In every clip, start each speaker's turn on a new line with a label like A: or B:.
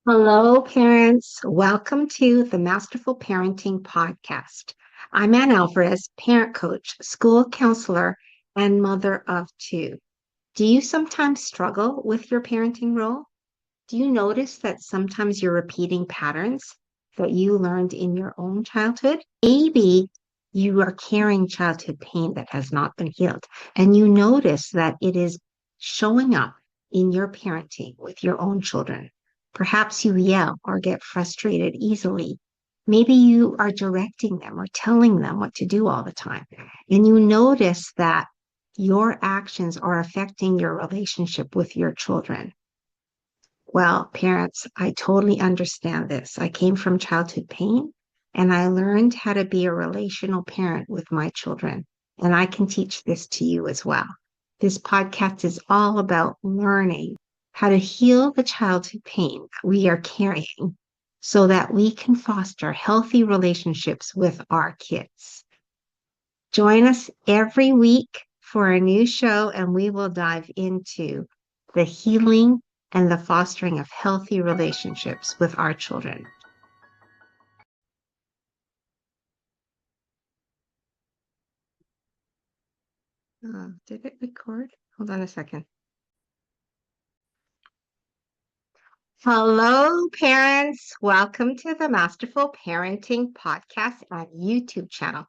A: Hello, parents. Welcome to the Masterful Parenting Podcast. I'm Anne Alvares, parent coach, school counselor, and mother of two. Do you sometimes struggle with your parenting role? Do you notice that sometimes you're repeating patterns that you learned in your own childhood? Maybe you are carrying childhood pain that has not been healed, and you notice that it is showing up in your parenting with your own children. Perhaps you yell or get frustrated easily. Maybe you are directing them or telling them what to do all the time, and you notice that your actions are affecting your relationship with your children. Well, parents, I totally understand this. I came from childhood pain and I learned how to be a relational parent with my children. And I can teach this to you as well. This podcast is all about learning how to heal the childhood pain that we are carrying so that we can foster healthy relationships with our kids. Join us every week for a new show, and we will dive into the healing and the fostering of healthy relationships with our children. Did it record? Hold on a second. Hello, parents. Welcome to the Masterful Parenting Podcast and YouTube channel.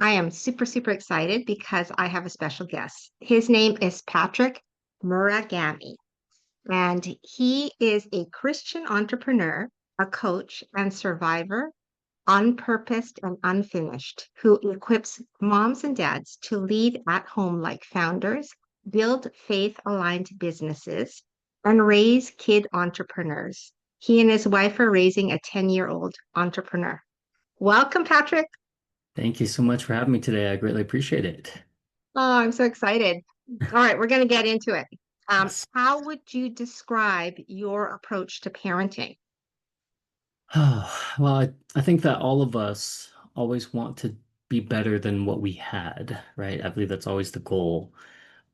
A: I am super excited because I have a special guest. His name is Patrick Murakami. And he is a Christian entrepreneur, a coach, and survivor, unpurposed and unfinished, who equips moms and dads to lead at home like founders, build faith aligned businesses, and raise kid entrepreneurs. He and his wife are raising a 10-year-old entrepreneur. Welcome, Patrick.
B: Thank you so much for having me today. I greatly appreciate it.
A: Oh, I'm so excited. All right, we're going to get into it.
B: Yes.
A: How would you describe your approach to parenting?
B: Well, I think that all of us always want to be better than what we had, right? I believe that's always the goal.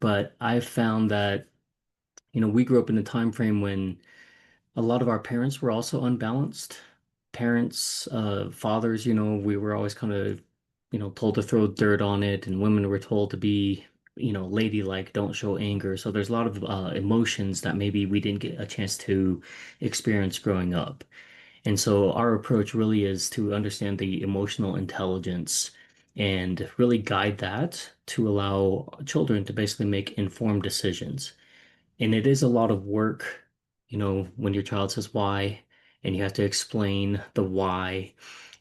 B: But I've found that, we grew up in a time frame when a lot of our parents were also unbalanced. Parents, fathers, we were always kind of, told to throw dirt on it, and women were told to be, ladylike, don't show anger. So there's a lot of emotions that maybe we didn't get a chance to experience growing up. And so our approach really is to understand the emotional intelligence and really guide that to allow children to basically make informed decisions. And it is a lot of work, when your child says why, and you have to explain the why,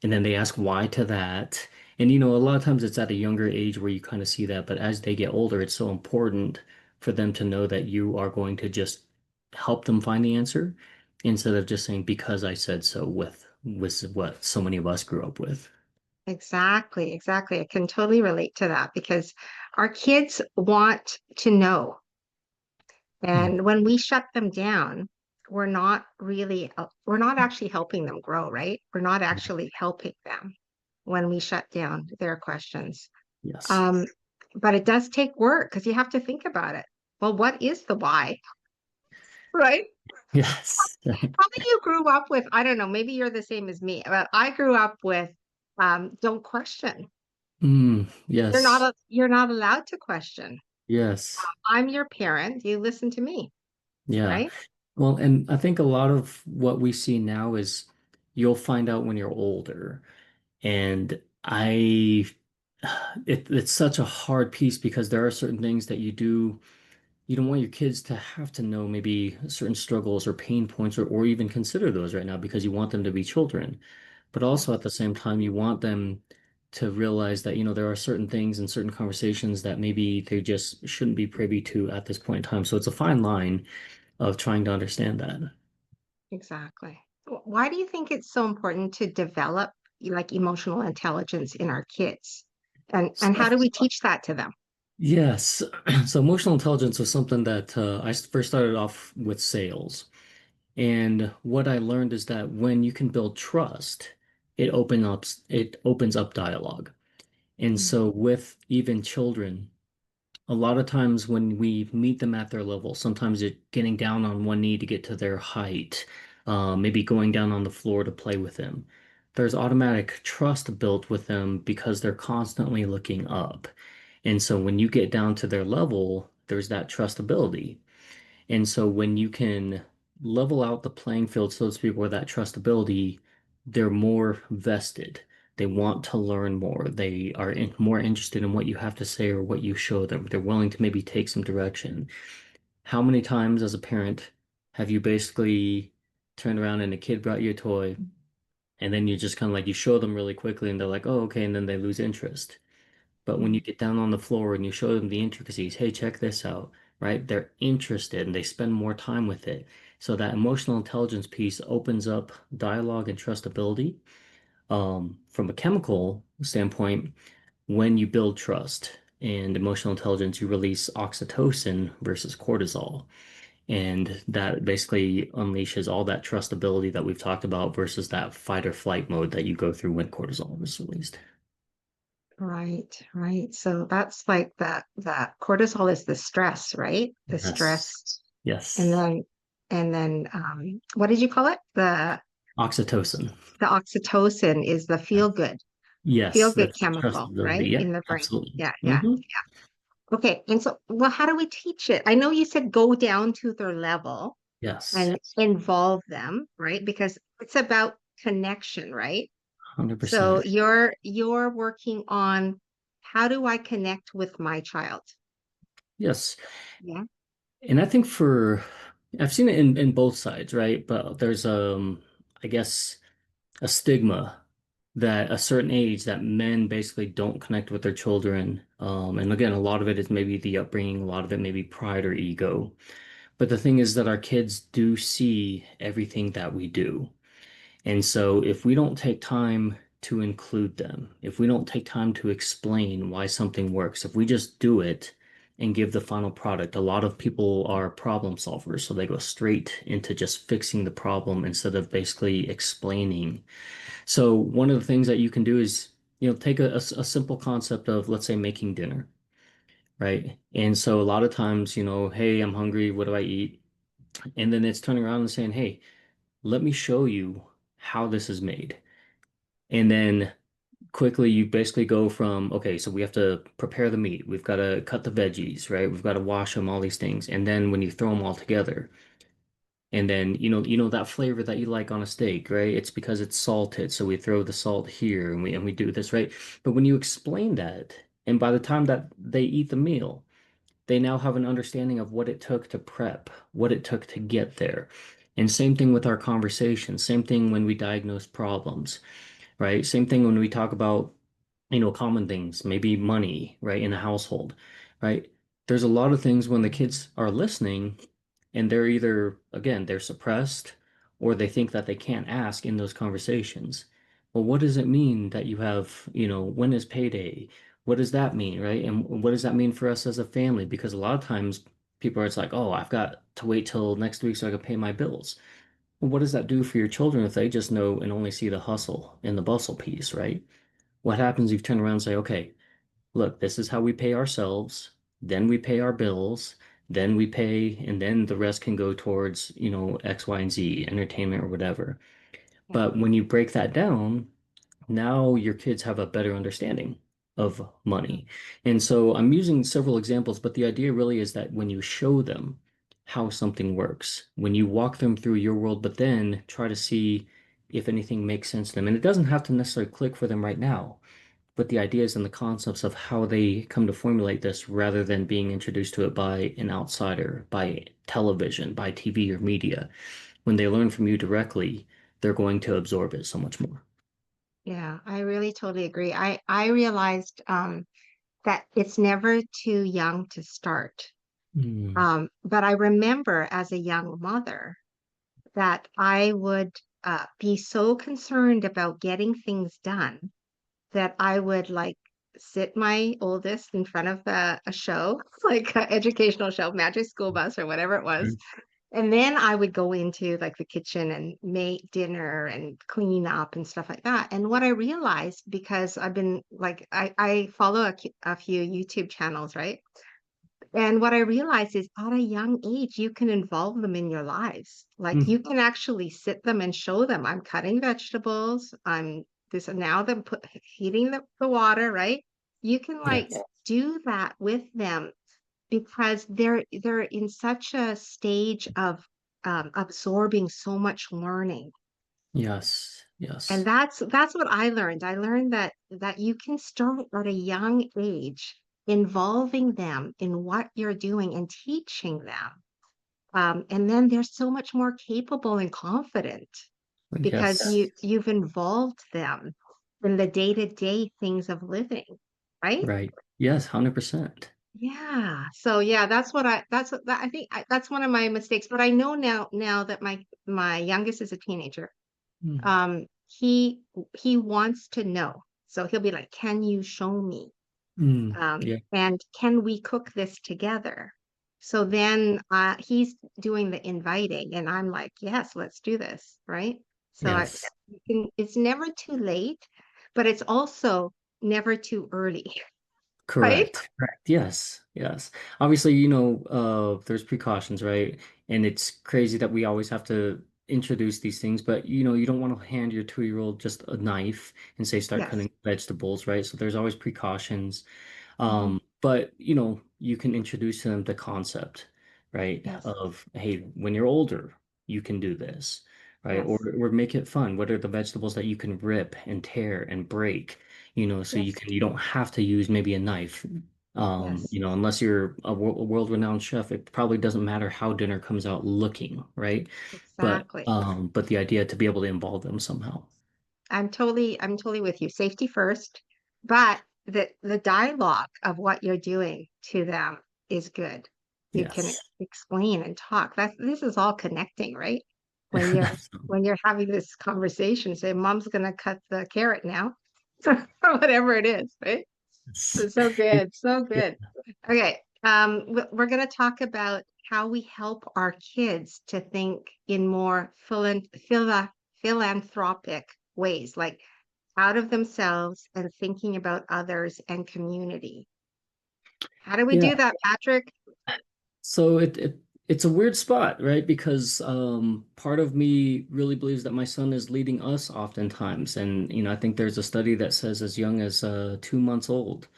B: and then they ask why to that. And, a lot of times it's at a younger age where you kind of see that, but as they get older, it's so important for them to know that you are going to just help them find the answer instead of just saying, because I said so, with what so many of us grew up with.
A: Exactly. I can totally relate to that because our kids want to know.
B: Mm.
A: And when we shut them down, we're not actually helping them grow, right? We're not actually helping them when we shut down their questions.
B: Yes.
A: Um, but it does take work because you have to think about it. Well, what is the why, right?
B: Yes.
A: Probably you grew up with, I don't know, maybe you're the same as me, but I grew up with don't question.
B: Yes.
A: You're not allowed to question.
B: Yes.
A: I'm your parent. You listen to me,
B: Yeah.
A: right?
B: Well, and I think a lot of what we see now is you'll find out when you're older. And it's such a hard piece because there are certain things that you don't want your kids to have to know maybe certain struggles or pain points or even consider those right now because you want them to be children. But also at the same time, you want them to realize that, there are certain things and certain conversations that maybe they just shouldn't be privy to at this point in time. So it's a fine line of trying to understand that.
A: Exactly. Why do you think it's so important to develop like emotional intelligence in our kids? And how do we teach that to them?
B: Yes. So emotional intelligence was something that I first started off with sales. And what I learned is that when you can build trust, it opens up dialogue. And
A: Mm.
B: so with even children, a lot of times when we meet them at their level, sometimes it getting down on one knee to get to their height, maybe going down on the floor to play with them. There's automatic trust built with them because they're constantly looking up. And so when you get down to their level, there's that trustability. And so when you can level out the playing field, so to speak, where that trustability, they're more vested. They want to learn more. They are more interested in what you have to say or what you show them. They're willing to maybe take some direction. How many times as a parent have you basically turned around and a kid brought you a toy and then you just kind of like you show them really quickly and they're like, oh, okay, and then they lose interest. But when you get down on the floor and you show them the intricacies, hey, check this out, right? They're interested and they spend more time with it. So that emotional intelligence piece opens up dialogue and trustability. From a chemical standpoint, when you build trust and emotional intelligence, you release oxytocin versus cortisol. And that basically unleashes all that trustability that we've talked about versus that fight or flight mode that you go through when cortisol is released.
A: Right, right. So that's like that cortisol is the stress, right? The
B: Yes.
A: stress, and
B: Yes.
A: then what did you call it?
B: Oxytocin.
A: The oxytocin is the feel
B: Yes,
A: good
B: that's
A: chemical,
B: trustability.
A: right?
B: Yeah,
A: In the brain.
B: absolutely.
A: Yeah, yeah.
B: Hmm.
A: Okay. And so, well, how do we teach it? I know you said go down to their level
B: Yes,
A: and involve them, right? Because it's about connection, right? So
B: 100%.
A: you're working on how do I connect with my child?
B: Yes.
A: Yeah.
B: And I think I've seen it in both sides, right? But there's I guess a stigma that a certain age that men basically don't connect with their children. And again, a lot of it is maybe the upbringing, a lot of it maybe pride or ego. But the thing is that our kids do see everything that we do. And so if we don't take time to include them, if we don't take time to explain why something works, if we just do it and give the final product, a lot of people are problem solvers. So they go straight into just fixing the problem instead of basically explaining. So one of the things that you can do is, take a simple concept of, let's say, making dinner, right? And so a lot of times, hey, I'm hungry. What do I eat? And then it's turning around and saying, hey, let me show you how this is made. And then quickly you basically go from, okay, so we have to prepare the meat. We've got to cut the veggies, right? We've got to wash them, all these things. And then when you throw them all together, and then you know that flavor that you like on a steak, right? It's because it's salted. So we throw the salt here and we do this, right? But when you explain that, and by the time that they eat the meal, they now have an understanding of what it took to prep, what it took to get there. And same thing with our conversation, same thing when we diagnose problems, right? Same thing when we talk about, common things, maybe money, right, in a household, right? There's a lot of things when the kids are listening and they're either, again, they're suppressed or they think that they can't ask in those conversations. Well, what does it mean that you have, when is payday? What does that mean, right? And what does that mean for us as a family? Because a lot of times people are, it's like, oh, I've got to wait till next week so I can pay my bills. Well, what does that do for your children if they just know and only see the hustle and the bustle piece, right? What happens if you turn around and say, okay, look, this is how we pay ourselves, then we pay our bills, then we pay, and then the rest can go towards, X, Y, and Z, entertainment or whatever.
A: Yeah.
B: But when you break that down, now your kids have a better understanding of
A: Mhm.
B: money. And so I'm using several examples, but the idea really is that when you show them how something works, when you walk them through your world, but then try to see if anything makes sense to them. And it doesn't have to necessarily click for them right now, but the ideas and the concepts of how they come to formulate this rather than being introduced to it by an outsider, by television, by TV or media. When they learn from you directly, they're going to absorb it so much more.
A: Yeah, I really totally agree. I realized that it's never too young to start.
B: Mm,
A: But I remember as a young mother that I would be so concerned about getting things done that I would like sit my oldest in front of a show, like an educational show, Magic School Bus or whatever it was.
B: mm,
A: And then I would go into like the kitchen and make dinner and clean up and stuff like that. And what I realized, because I've been like, I follow a few YouTube channels, right? And what I realized is at a young age, you can involve them in your lives. Like
B: Mm.
A: you can actually sit them and show them, I'm cutting vegetables. I'm this and now them put heating the water, right? You can like
B: Yes.
A: do that with them because they're in such a stage of absorbing so much learning.
B: Yes.
A: And
B: Yes.
A: that's what I learned. I learned that you can start at a young age involving them in what you're doing and teaching them. And then they're so much more capable and confident because
B: Yes.
A: you've involved them in the day-to-day things of living, right?
B: Right. Yes, 100%.
A: Yeah. So yeah, that's what that, I think that's one of my mistakes. But I know now that my youngest is a teenager.
B: Mm.
A: He wants to know. So he'll be like, "Can you show me?
B: Mm. Yeah.
A: And can we cook this together?" So then he's doing the inviting, and I'm like, "Yes, let's do this." Right? So
B: Yes.
A: it's never too late, but it's also never too early, right?
B: Correct. Correct. Yes. Yes. Obviously, there's precautions, right? And it's crazy that we always have to introduce these things, but you don't want to hand your 2-year-old just a knife and say start
A: Yes.
B: cutting vegetables, right? So there's always precautions.
A: Hmm.
B: But you can introduce them the concept, right?
A: Yes.
B: Of, hey, when you're older, you can do this, right? Or
A: Yes.
B: or make it fun. What are the vegetables that you can rip and tear and break, so
A: Yes.
B: you don't have to use maybe a knife.
A: Yes.
B: Unless you're a world-renowned chef, it probably doesn't matter how dinner comes out looking, right?
A: Exactly.
B: But the idea to be able to involve them somehow.
A: I'm totally with you. Safety first, but the dialogue of what you're doing to them is good. You can
B: Yes.
A: explain and talk. This is all connecting, right? When you're when you're having this conversation, say, "Mom's gonna cut the carrot now," or whatever it is, right?
B: Yes.
A: So, so
B: It-
A: good, so
B: yeah.
A: good. Okay, we're gonna talk about how we help our kids to think in more philanthropic ways, like out of themselves and thinking about others and community. How do we
B: Yeah.
A: do that, Patrick?
B: So it's a weird spot, right? Because part of me really believes that my son is leading us oftentimes, and I think there's a study that says as young as 2 months old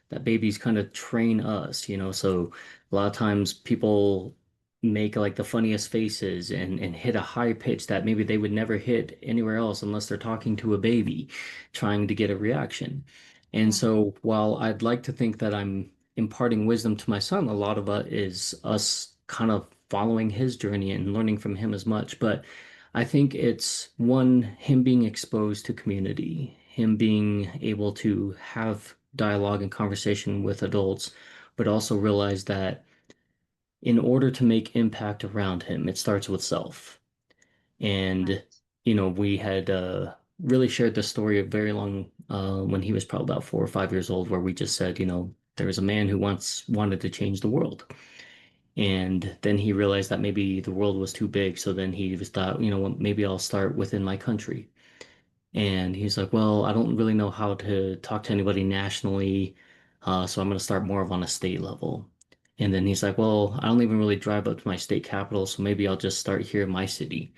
B: that babies kind of train us, So a lot of times people make like the funniest faces and hit a high pitch that maybe they would never hit anywhere else unless they're talking to a baby, trying to get a reaction. And
A: Yeah.
B: so while I'd like to think that I'm imparting wisdom to my son, a lot of it is us kind of following his journey and learning from him as much. But I think it's one, him being exposed to community, him being able to have dialogue and conversation with adults, but also realize that in order to make impact around him, it starts with self. And,
A: Right.
B: we had really shared this story a very long when he was probably about 4 or 5 years old, where we just said, there was a man who once wanted to change the world. And then he realized that maybe the world was too big. So then he was thought, what, maybe I'll start within my country. And he's like, well, I don't really know how to talk to anybody nationally, so I'm going to start more of on a state level. And then he's like, well, I don't even really drive up to my state capital, so maybe I'll just start here in my city.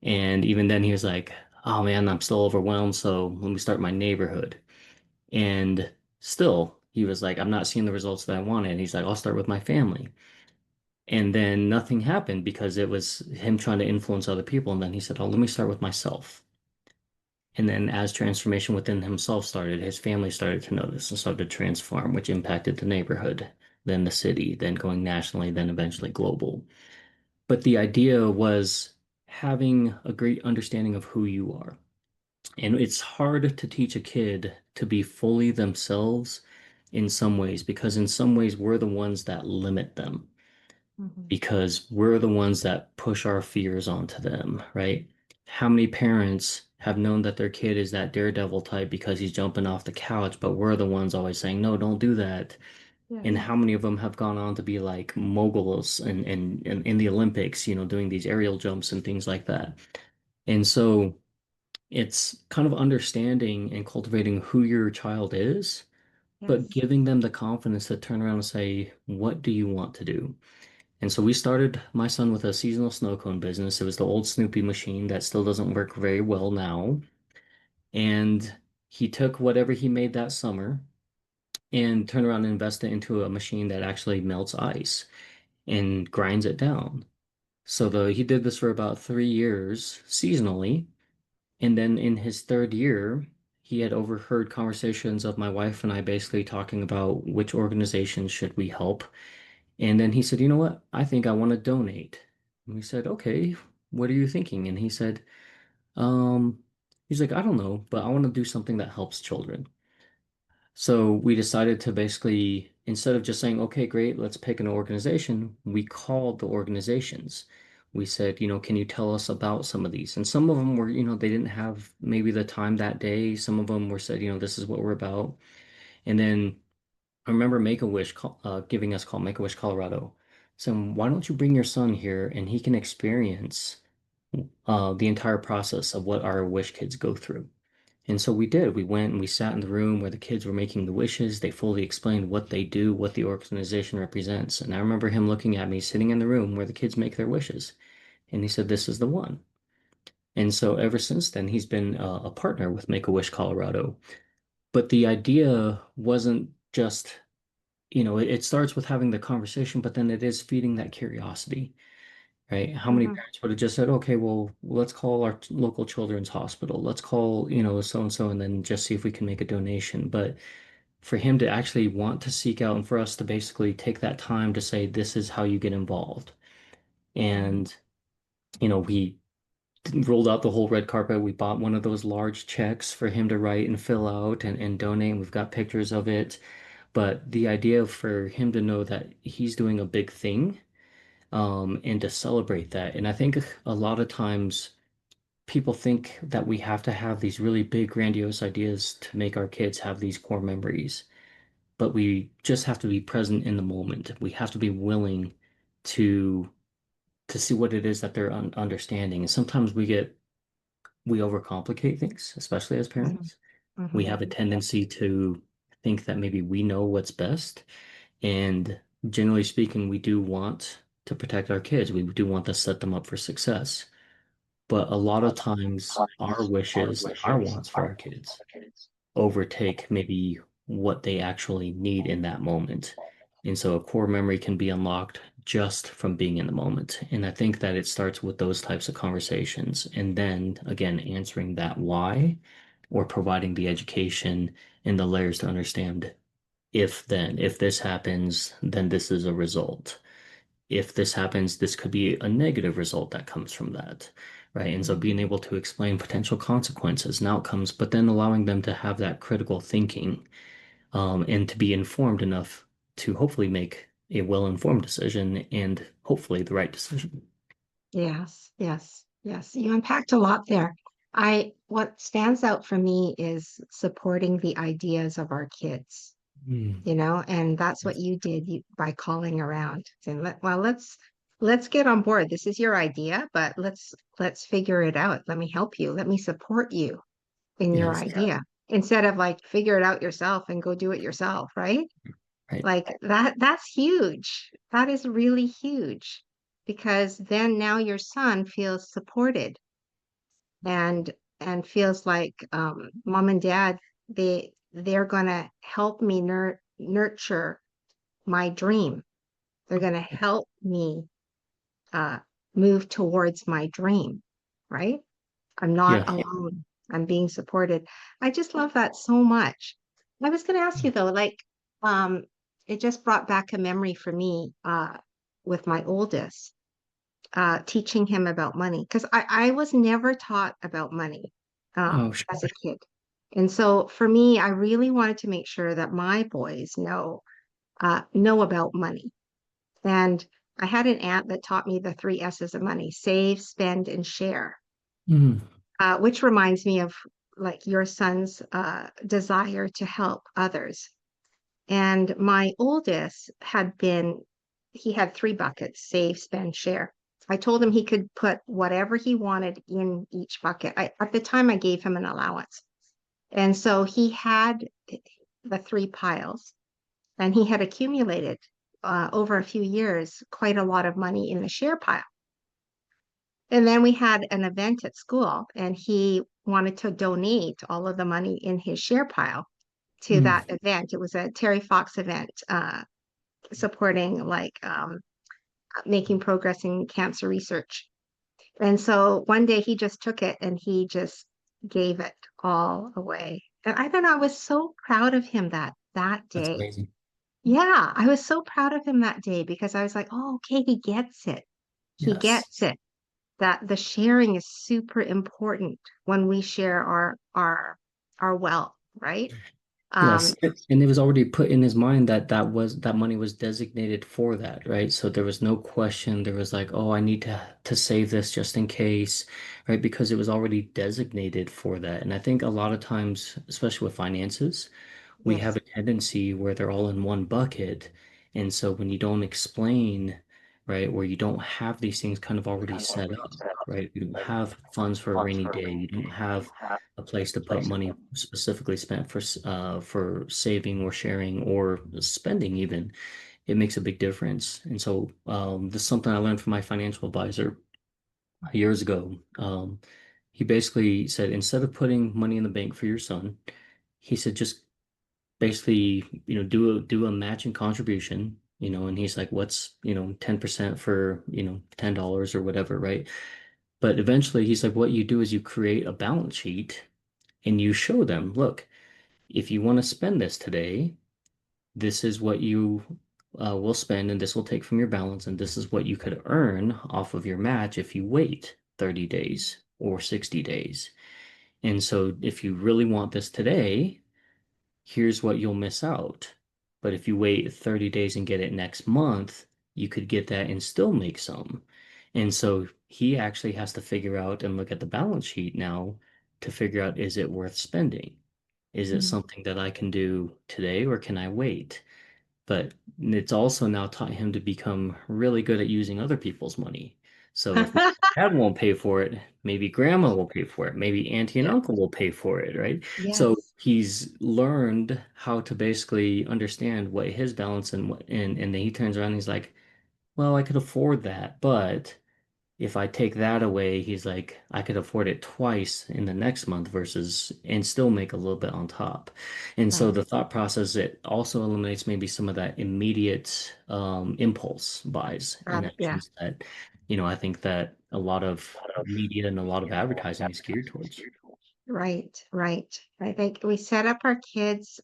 B: And even then, he was like, oh man, I'm still overwhelmed, so let me start my neighborhood. And still, he was like, I'm not seeing the results that I wanted. And he's like, I'll start with my family. And then nothing happened because it was him trying to influence other people. And then he said, oh, let me start with myself. And then as transformation within himself started, his family started to notice and started to transform, which impacted the neighborhood, then the city, then going nationally, then eventually global. But the idea was having a great understanding of who you are. And it's hard to teach a kid to be fully themselves in some ways, because in some ways we're the ones that limit them
A: Mhm.
B: because we're the ones that push our fears onto them, right? How many parents have known that their kid is that daredevil type because he's jumping off the couch, but we're the ones always saying, no, don't do that. And
A: Yes.
B: how many of them have gone on to be like moguls and in the Olympics, doing these aerial jumps and things like that. And so it's kind of understanding and cultivating who your child is, but
A: Yes.
B: giving them the confidence to turn around and say, what do you want to do? And so we started my son with a seasonal snow cone business. It was the old Snoopy machine that still doesn't work very well now. And he took whatever he made that summer and turned around and invested into a machine that actually melts ice and grinds it down. So he did this for about 3 years seasonally. And then in his third year, he had overheard conversations of my wife and I basically talking about which organizations should we help. And then he said, you know what? I think I want to donate. And we said, okay, what are you thinking? And he said, um, he's like, I don't know, but I want to do something that helps children. So we decided to basically, instead of just saying, okay, great, let's pick an organization, we called the organizations. We said, can you tell us about some of these? And some of them were, they didn't have maybe the time that day. Some of them were said, this is what we're about. And then I remember Make-A-Wish giving us a call, Make-A-Wish Colorado. So why don't you bring your son here and he can experience the entire process of what our Wish kids go through. And so we did. We went and we sat in the room where the kids were making the wishes. They fully explained what they do, what the organization represents. And I remember him looking at me sitting in the room where the kids make their wishes. And he said, this is the one. And so ever since then, he's been a partner with Make-A-Wish Colorado. But the idea wasn't just, it starts with having the conversation, but then it is feeding that curiosity. Right? How many
A: Mhm.
B: parents would have just said, okay, well, let's call our local children's hospital. Let's call, so and so, and then just see if we can make a donation. But for him to actually want to seek out and for us to basically take that time to say, this is how you get involved.
A: Mhm.
B: And, we rolled out the whole red carpet. We bought one of those large checks for him to write and fill out and donate. We've got pictures of it. But the idea for him to know that he's doing a big thing and to celebrate that. And I think a lot of times people think that we have to have these really big, grandiose ideas to make our kids have these core memories, but we just have to be present in the moment. We have to be willing to to see what it is that they're understanding. And sometimes we overcomplicate things, especially as
A: Mhm.
B: parents. We
A: Mhm.
B: have a tendency to think that maybe we know what's best. And generally speaking, we do want to protect our kids. We do want to set them up for success. But a lot of times, our wishes and our wants for our kids overtake maybe what they actually need in that moment. And so a core memory can be unlocked just from being in the moment. And I think that it starts with those types of conversations. And then again, answering that why or providing the education and the layers to understand if then, if this happens, then this is a result. If this happens, this could be a negative result that comes from that, right? And so
A: Mhm.
B: being able to explain potential consequences and outcomes, but then allowing them to have that critical thinking, and to be informed enough to hopefully make a well-informed decision and hopefully the right decision.
A: Yes, yes, yes. You unpacked a lot there. What stands out for me is supporting the ideas of our kids,
B: Mm.
A: and that's what
B: Yes.
A: you did by calling around saying, well, let's get on board. This is your idea, but let's figure it out. Let me help you. Let me support you in your
B: Yes.
A: idea instead of like figure it out yourself and go do it yourself, right?
B: Right.
A: Like that's huge. That is really huge because then now your son feels supported and feels like mom and dad they're gonna help me nurture my dream. They're gonna help me uh, move towards my dream, right? I'm not
B: Yeah.
A: alone. I'm being supported. I just love that so much. I was going to ask you though, like, um, it just brought back a memory for me with my oldest, teaching him about money because I was never taught about money
B: Oh, sure.
A: as a kid. And so for me, I really wanted to make sure that my boys know about money. And I had an aunt that taught me the three S's of money: save, spend, and share,
B: Mm.
A: which reminds me of like your son's desire to help others. And my oldest he had three buckets: save, spend, share. I told him he could put whatever he wanted in each bucket. At the time, I gave him an allowance. And so the three piles, and he had accumulated over a few years quite a lot of money in the share pile. And then we had an event at school, and he wanted to donate all of the money in his share pile to
B: Mm,
A: that event. It was a Terry Fox event supporting making progress in cancer research. And so one day he just took it and he just gave it all away. And I don't know, I was so proud of him that
B: that's
A: day.
B: amazing.
A: Yeah, I was so proud of him that day because I was like, oh, okay, he gets it. He
B: Yes.
A: gets it. That the sharing is super important when we share our wealth, right?
B: Yes,
A: Um,
B: and it was already put in his mind that that money was designated for that, right? So there was no question. There was like, oh, I need to save this just in case, right? Because it was already designated for that. And I think a lot of times, especially with finances, we have
A: yes.
B: a tendency where they're all in one bucket. And so when you don't explain, right, where you don't have these things kind of already set up, right? You don't have funds for a rainy day. You don't have a place to put money specifically spent for saving or sharing or spending even, it makes a big difference. And so this is something I learned from my financial advisor years ago. He basically said instead of putting money in the bank for your son, he said just basically, do a matching contribution, and he's like, what's, 10% for, $10 or whatever, right? But eventually he's like, what you do is you create a balance sheet and you show them, look, if you want to spend this today, this is what you will spend, and this will take from your balance, and this is what you could earn off of your match if you wait 30 days or 60 days. And so if you really want this today, here's what you'll miss out. But if you wait 30 days and get it next month, you could get that and still make some. And so he actually has to figure out and look at the balance sheet now to figure out, is it worth spending? Is it
A: Mhm.
B: something that I can do today or can I wait? But it's also now taught him to become really good at using other people's money. So if dad won't pay for it, maybe grandma will pay for it, maybe auntie and
A: Yeah.
B: uncle will pay for it, right? So
A: Yes.
B: he's learned how to basically understand what his balance and then he turns around and he's like, well, I could afford that, but if I take that away, he's like, I could afford it twice in the next month versus and still make a little bit on top. And so
A: Right.
B: the thought process, it also eliminates maybe some of that immediate impulse buys and
A: Yeah.
B: actions that, I think that a lot of media and a lot of advertising is geared towards.
A: Right. Right. I think we set up our kids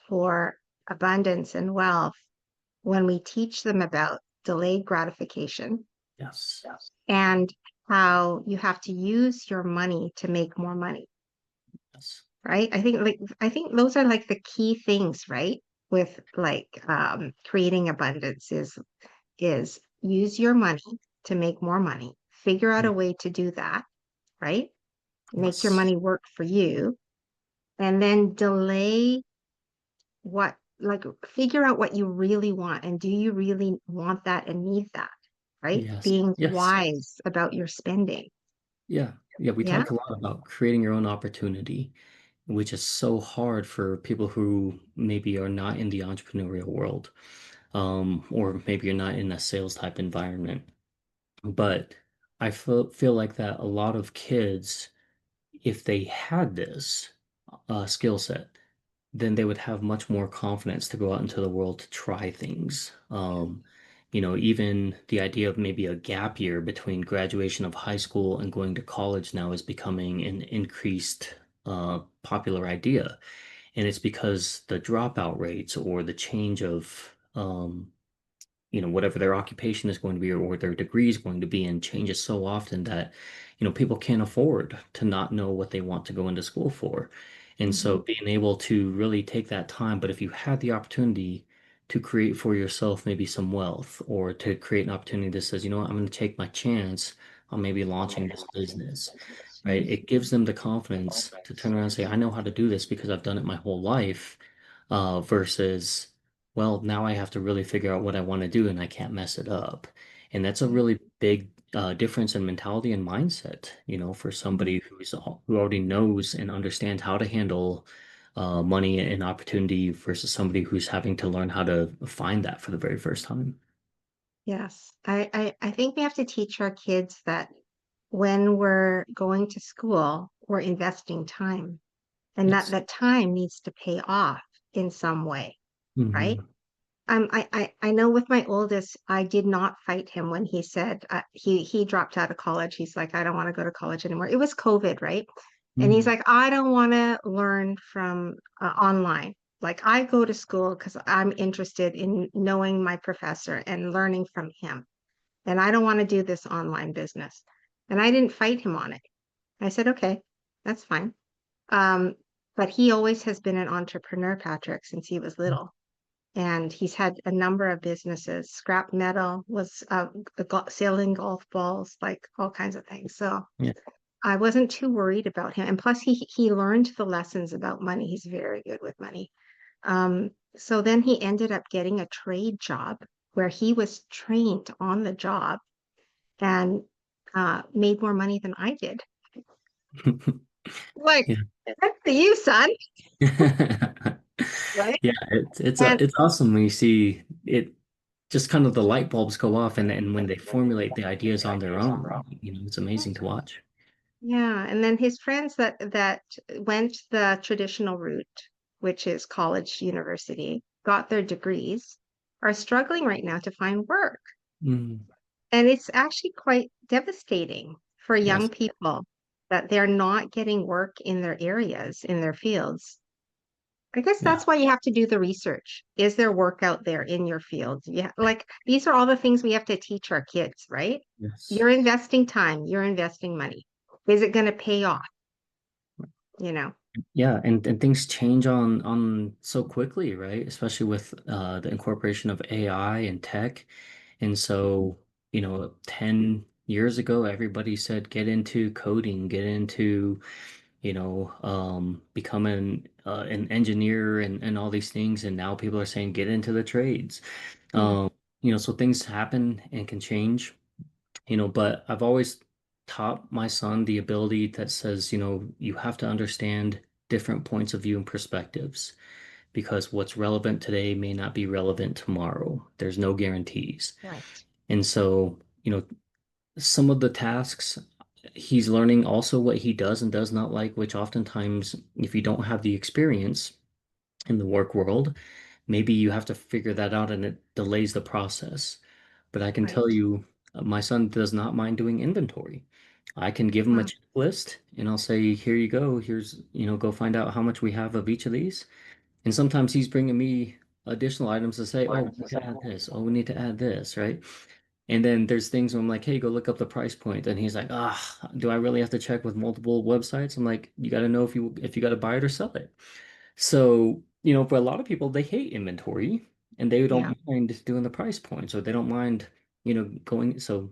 A: for abundance and wealth when we teach them about delayed gratification
B: Yes.
A: and how you have to use your money to make more money,
B: Yes.
A: right? I think those are like the key things, right? With creating abundance is use your money to make more money. Figure out a
B: Mm.
A: way to do that, right? Make your
B: Yes.
A: money work for you, and then delay what figure out what you really want and do you really want that and need that, right?
B: Yes.
A: Being
B: Yes.
A: wise about your spending.
B: Yeah. Yeah. We
A: Yeah.
B: talk a lot about creating your own opportunity, which is so hard for people who maybe are not in the entrepreneurial world, or maybe you're not in a sales type environment. But I feel like that a lot of kids, if they had this skill set, then they would have much more confidence to go out into the world to try things. Even the idea of maybe a gap year between graduation of high school and going to college now is becoming an increased popular idea. And it's because the dropout rates or the change of whatever their occupation is going to be or their degree is going to be and changes so often that, people can't afford to not know what they want to go into school for. And so
A: Mhm.
B: being able to really take that time, but if you had the opportunity to create for yourself maybe some wealth or to create an opportunity that says, you know what, I'm going to take my chance on maybe launching this business, right?
A: Mhm.
B: It gives them the confidence to turn around and say, I know how to do this because I've done it my whole life, versus well, now I have to really figure out what I want to do and I can't mess it up. And that's a really big difference in mentality and mindset, for
A: Mhm.
B: somebody who already knows and understands how to handle money and opportunity versus somebody who's having to learn how to find that for the very first time.
A: Yes. I think we have to teach our kids that when we're going to school, we're investing time and that
B: Yes.
A: that time needs to pay off in some way, right?
B: Hmm.
A: I know with my oldest, I did not fight him when he said he dropped out of college. He's like, I don't want to go to college anymore. It was COVID, right? And he's
B: Hmm.
A: like, I don't want to learn from online. Like I go to school because I'm interested in knowing my professor and learning from him. And I don't want to do this online business. And I didn't fight him on it. I said, okay, that's fine. Um, but he always has been an entrepreneur, Patrick, since he was little and he's had a number of businesses. Scrap metal was selling golf balls, like all kinds of things. So
B: Yeah.
A: I wasn't too worried about him. And plus, he learned the lessons about money. He's very good with money. So then he ended up getting a trade job where he was trained on the job and made more money than I did. Like,
B: Yeah.
A: that's to you, son, right?
B: Yeah, it's
A: And
B: it's awesome when you see it just kind of the light bulbs go off and when they formulate the ideas on their own, it's amazing to watch.
A: yeah, and then his friends that went the traditional route, which is college, university, got their degrees, are struggling right now to find work.
B: Mm,
A: And it's actually quite devastating for young
B: yes.
A: people that they're not getting work in their areas, in their fields. I guess
B: Yeah.
A: that's why you have to do the research. Is there work out there in your field? Yeah, like these are all the things we have to teach our kids, right?
B: Yes.
A: You're investing time, you're investing money. Is it going to pay off? You know?
B: Yeah, and things change on so quickly, right? Especially with the incorporation of AI and tech. And so, 10 years ago, everybody said get into coding, get into, become an engineer and all these things. And now people are saying get into the trades.
A: Mm,
B: So things happen and can change. But I've always taught my son the ability that says, you have to understand different points of view and perspectives because what's relevant today may not be relevant tomorrow. There's no guarantees.
A: right.
B: And so, some of the tasks he's learning also what he does and does not like, which oftentimes, if you don't have the experience in the work world, maybe you have to figure that out and it delays the process. But I can tell
A: Right.
B: you, my son does not mind doing inventory. I can give him a
A: Wow.
B: checklist and I'll say, here you go. Here's, go find out how much we have of each of these. And sometimes he's bringing me additional items to say, oh, we need to add this. Oh, we need to add this, right? And then there's things where I'm like, hey, go look up the price point. And he's like, do I really have to check with multiple websites? I'm like, you got to know if you got to buy it or sell it. So, for a lot of people, they hate inventory and they
A: Yeah.
B: don't mind doing the price points or they don't mind, going. So,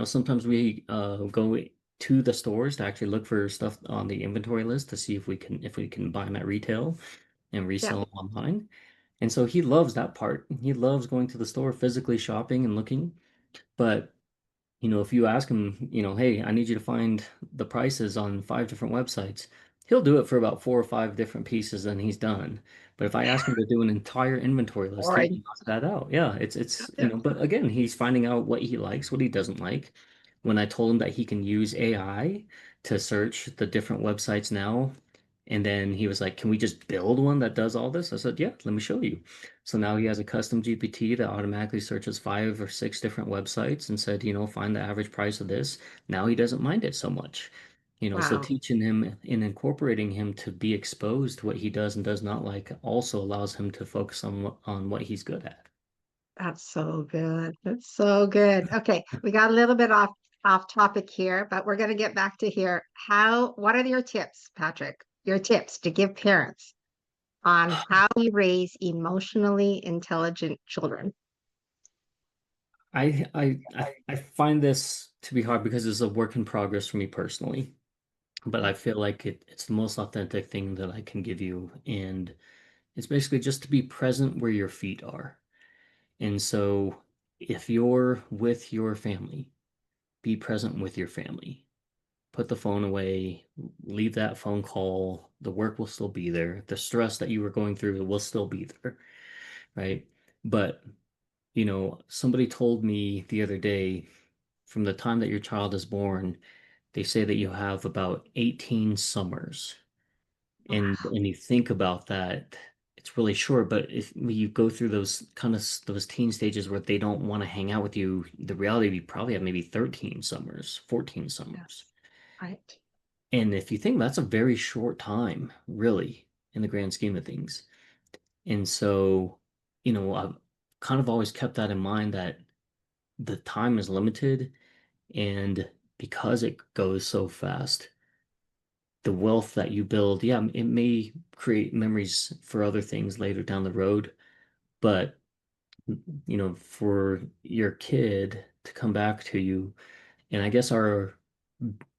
B: sometimes we go to the stores to actually look for stuff on the inventory list to see if we can buy them at retail and
A: Yeah.
B: resell them online. And so he loves that part. He loves going to the store, physically shopping and looking. But if you ask him, hey, I need you to find the prices on 5 different websites, he'll do it for about 4 or 5 different pieces and he's done. But if I ask him to do an entire inventory list, he
A: Boring.
B: can knock that out. Yeah, but again, he's finding out what he likes, what he doesn't like. When I told him that he can use AI to search the different websites now, and then he was like, "Can we just build one that does all this?" I said, "Yeah, let me show you." So now he has a custom GPT that automatically searches 5 or 6 different websites and said, find the average price of this. Now he doesn't mind it so much. So
A: Wow.
B: teaching him and incorporating him to be exposed to what he does and does not like also allows him to focus on what he's good at.
A: That's so good. That's so good. Okay, we got a little bit off topic here, but we're going to get back to here. What are your tips, Patrick? Your tips to give parents on how we raise emotionally intelligent children?
B: I find this to be hard because it's a work in progress for me personally, but I feel like it's the most authentic thing that I can give you, and it's basically just to be present where your feet are. And so if you're with your family, be present with your family. put the phone away, leave that phone call. The work will still be there. The stress that you were going through will still be there, right? But, somebody told me the other day, from the time that your child is born, they say that you have about 18 summers.
A: Wow.
B: And you think about that, it's really short, but if you go through those teen stages where they don't want to hang out with you, the reality, you probably have maybe 13 summers, 14 summers.
A: Yes. Right.
B: And if you think that's a very short time, really, in the grand scheme of things. And so, I've kind of always kept that in mind that the time is limited, and because it goes so fast, the wealth that you build, yeah, it may create memories for other things later down the road, but for your kid to come back to you, and I guess our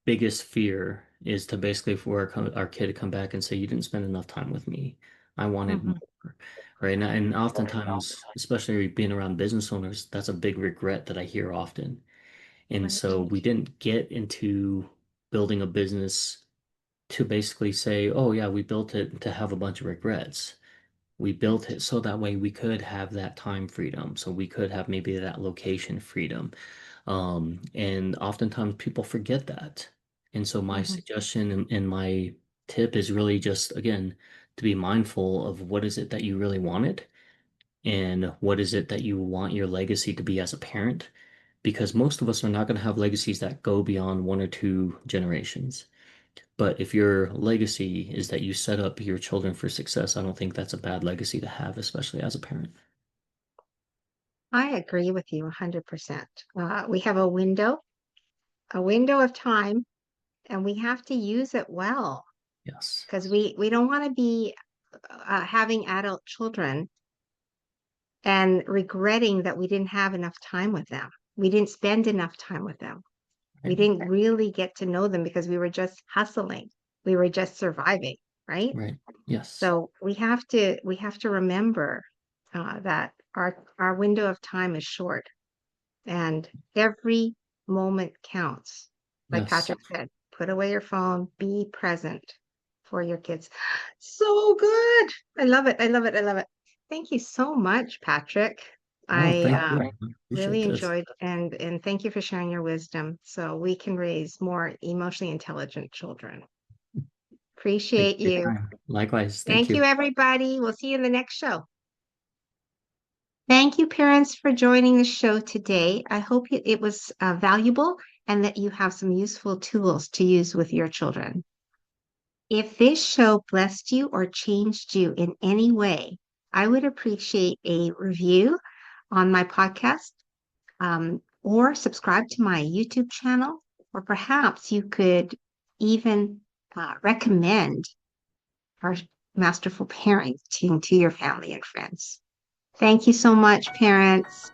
B: biggest fear is to basically for our kid to come back and say, "You didn't spend enough time with me. I wanted
A: Hmm.
B: more." Right? And oftentimes, especially being around business owners, that's a big regret that I hear often. And
A: Right.
B: so we didn't get into building a business to basically say, oh, yeah, we built it to have a bunch of regrets. We built
A: Right.
B: it so that way we could have that time freedom. So we could have maybe that location freedom. And oftentimes people forget that. And so my
A: Hmm.
B: suggestion and my tip is really just, again, to be mindful of what is it that you really wanted and what is it that you want your legacy to be as a parent. Because most of us are not going to have legacies that go beyond one or two generations. But if your legacy is that you set up your children for success, I don't think that's a bad legacy to have, especially as a parent.
A: I agree with you 100%. We have a window of time, and we have to use it well
B: Yes.
A: because we don't want to be having adult children and regretting that we didn't have enough time with them. We didn't spend enough time with them. We
B: Right.
A: didn't really get to know them because we were just hustling. We were just surviving, right?
B: Right. Yes.
A: So we have to remember that our window of time is short, and every moment counts. Like
B: Yes.
A: Patrick said, put away your phone, be present for your kids. So good. I love it. I love it. I love it. Thank you so much, Patrick.
B: Oh,
A: I
B: thank you. I appreciate
A: really
B: this.
A: enjoyed and thank you for sharing your wisdom so we can raise more emotionally intelligent children.
B: Thank
A: Appreciate
B: you for
A: you.
B: your time. Likewise. Thank
A: Thank you,
B: you.
A: everybody. We'll see you in the next show. Thank you, parents, for joining the show today. I hope it was valuable and that you have some useful tools to use with your children. If this show blessed you or changed you in any way, I would appreciate a review on my podcast, or subscribe to my YouTube channel, or perhaps you could even recommend our masterful parenting to your family and friends. Thank you so much, parents.